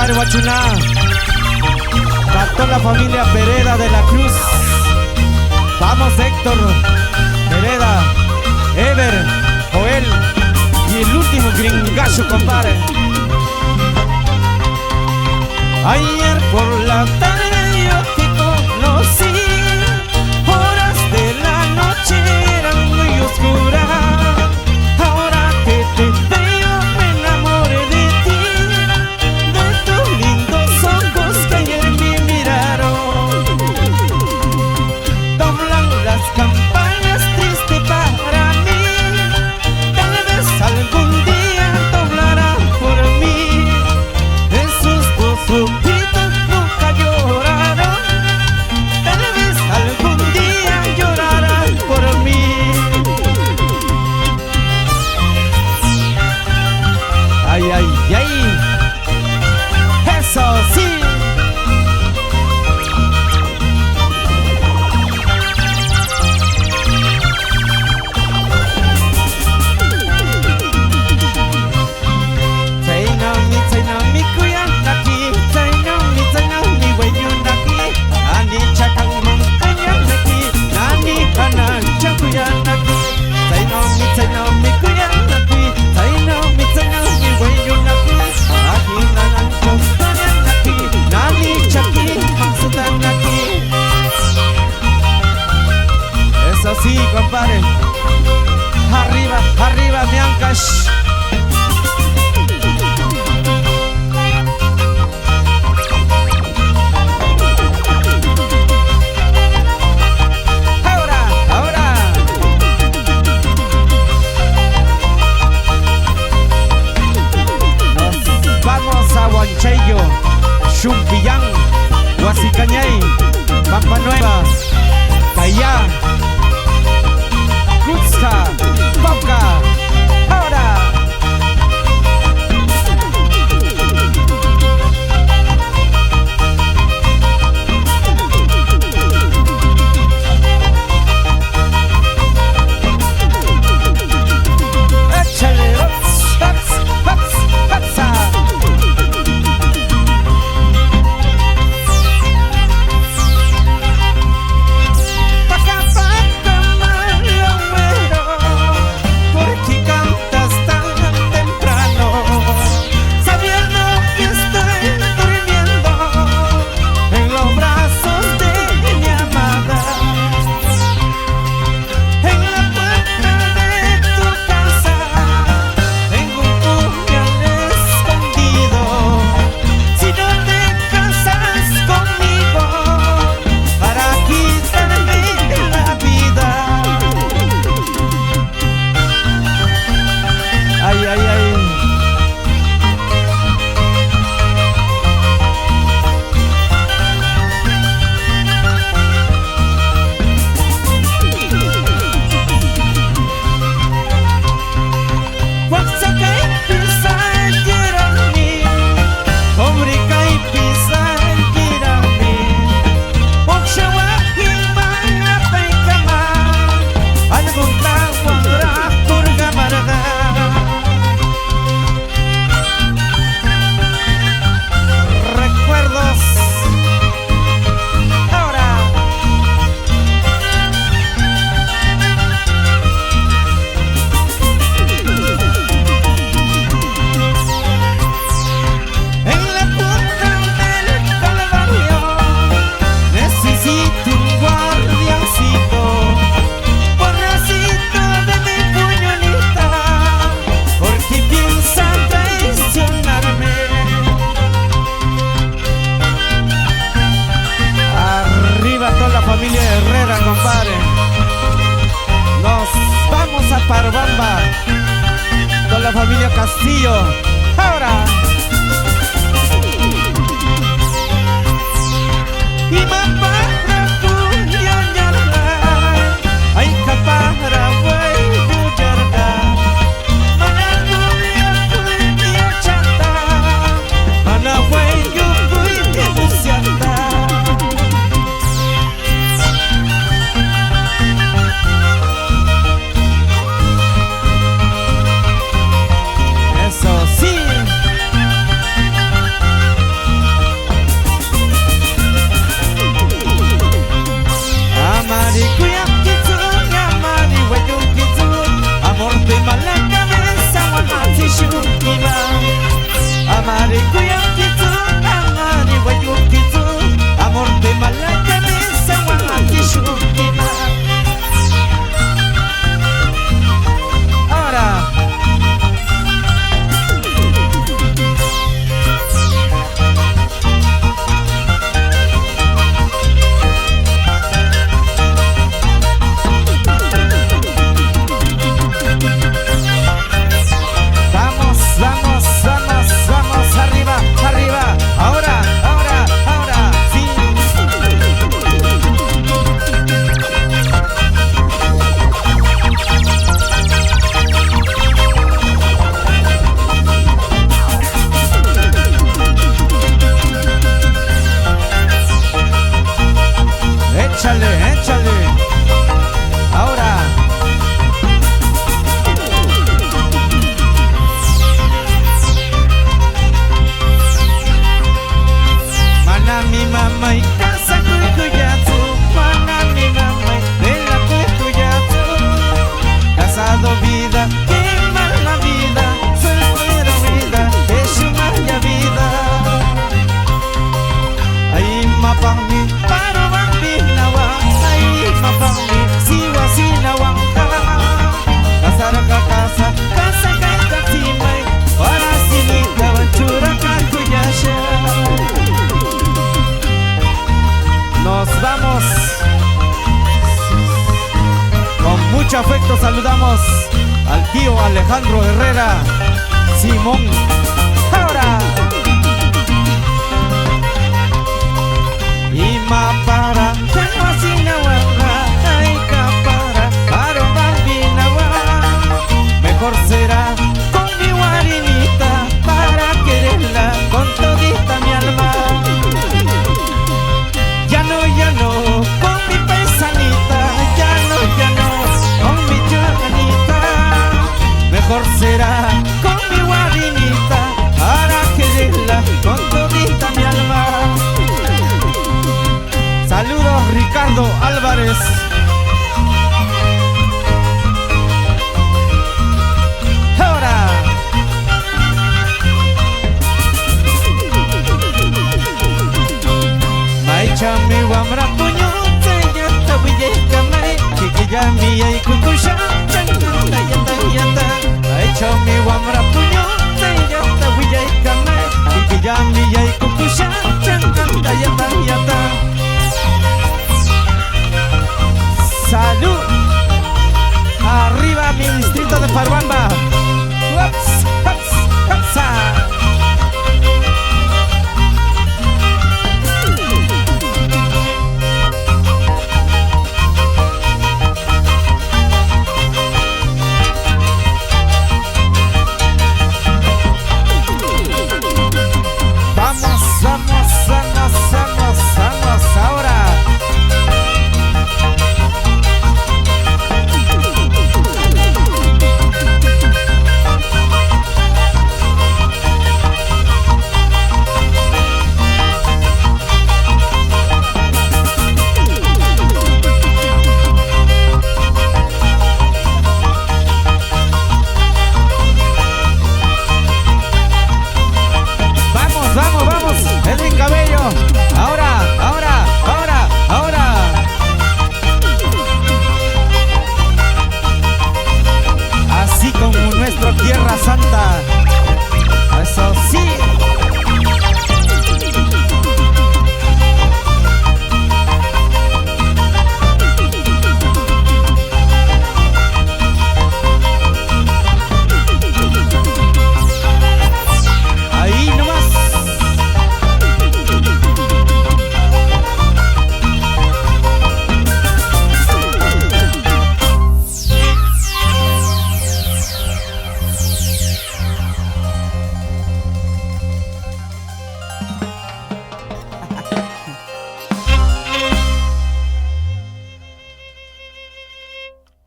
compadre Huachuná. Para toda la familia Pereda de la Cruz. Vamos Héctor, Pereda, Ever, Joel y el último gringazo, compadre. Ayer por la tarde yo te conocí. Horas de la noche eran muy oscuras. Ahora que te veo me enamoré de ti, de tus lindos ojos que ayer me miraron. Doblan las campanas triste para mí. Tal vez algún día doblarán por mí. Esos dos ojitos nunca lloraron. Tal vez algún día llorarán por mí. Ay, ay, ay. Eso sí. Zainami kuyanaki, zainami weyunaki, ani chakang mangkuyanaki, nani kanancha kuyanaki. Zainami kuyanaki, zainami weyunaki, ani nanancha kuyanaki, nani chaki mangsutanaki. Eso sí, compadre. Arriba, arriba, mi Ancash. Huanchayo, Xumpillán, Huasicañay, Pampa Nueva, Cayá, Cutzca, Pauca, ahora. Échale, familia Herrera, compadre. Nos vamos a Parvamba con la familia Castillo. Ahora. Y mapara kunyanyarga, ay kapara way bujarga. Mana kuya kuya chata, mana way kuya busyata. Eso sí. mucho afecto saludamos al tío Alejandro Herrera Simón. Ahora y para que no asina ay capara para bambina mejor será con mi guarinita para quererla con todita mi alma. Ya no con mi paisanita, ya no con mi chuanita, mejor será con mi guarinita para quererla con todita mi alma. Saludos Ricardo Álvarez. Ahora Maichami wamra puño Tayata wiyeka mai Chikiyami ay kukusha Changanda yata yata Maichami wamra puño Tayata wiyeka mai Chikiyami ay kukusha Changanda yata yata. Salud. Arriba mi distrito de Paruamba.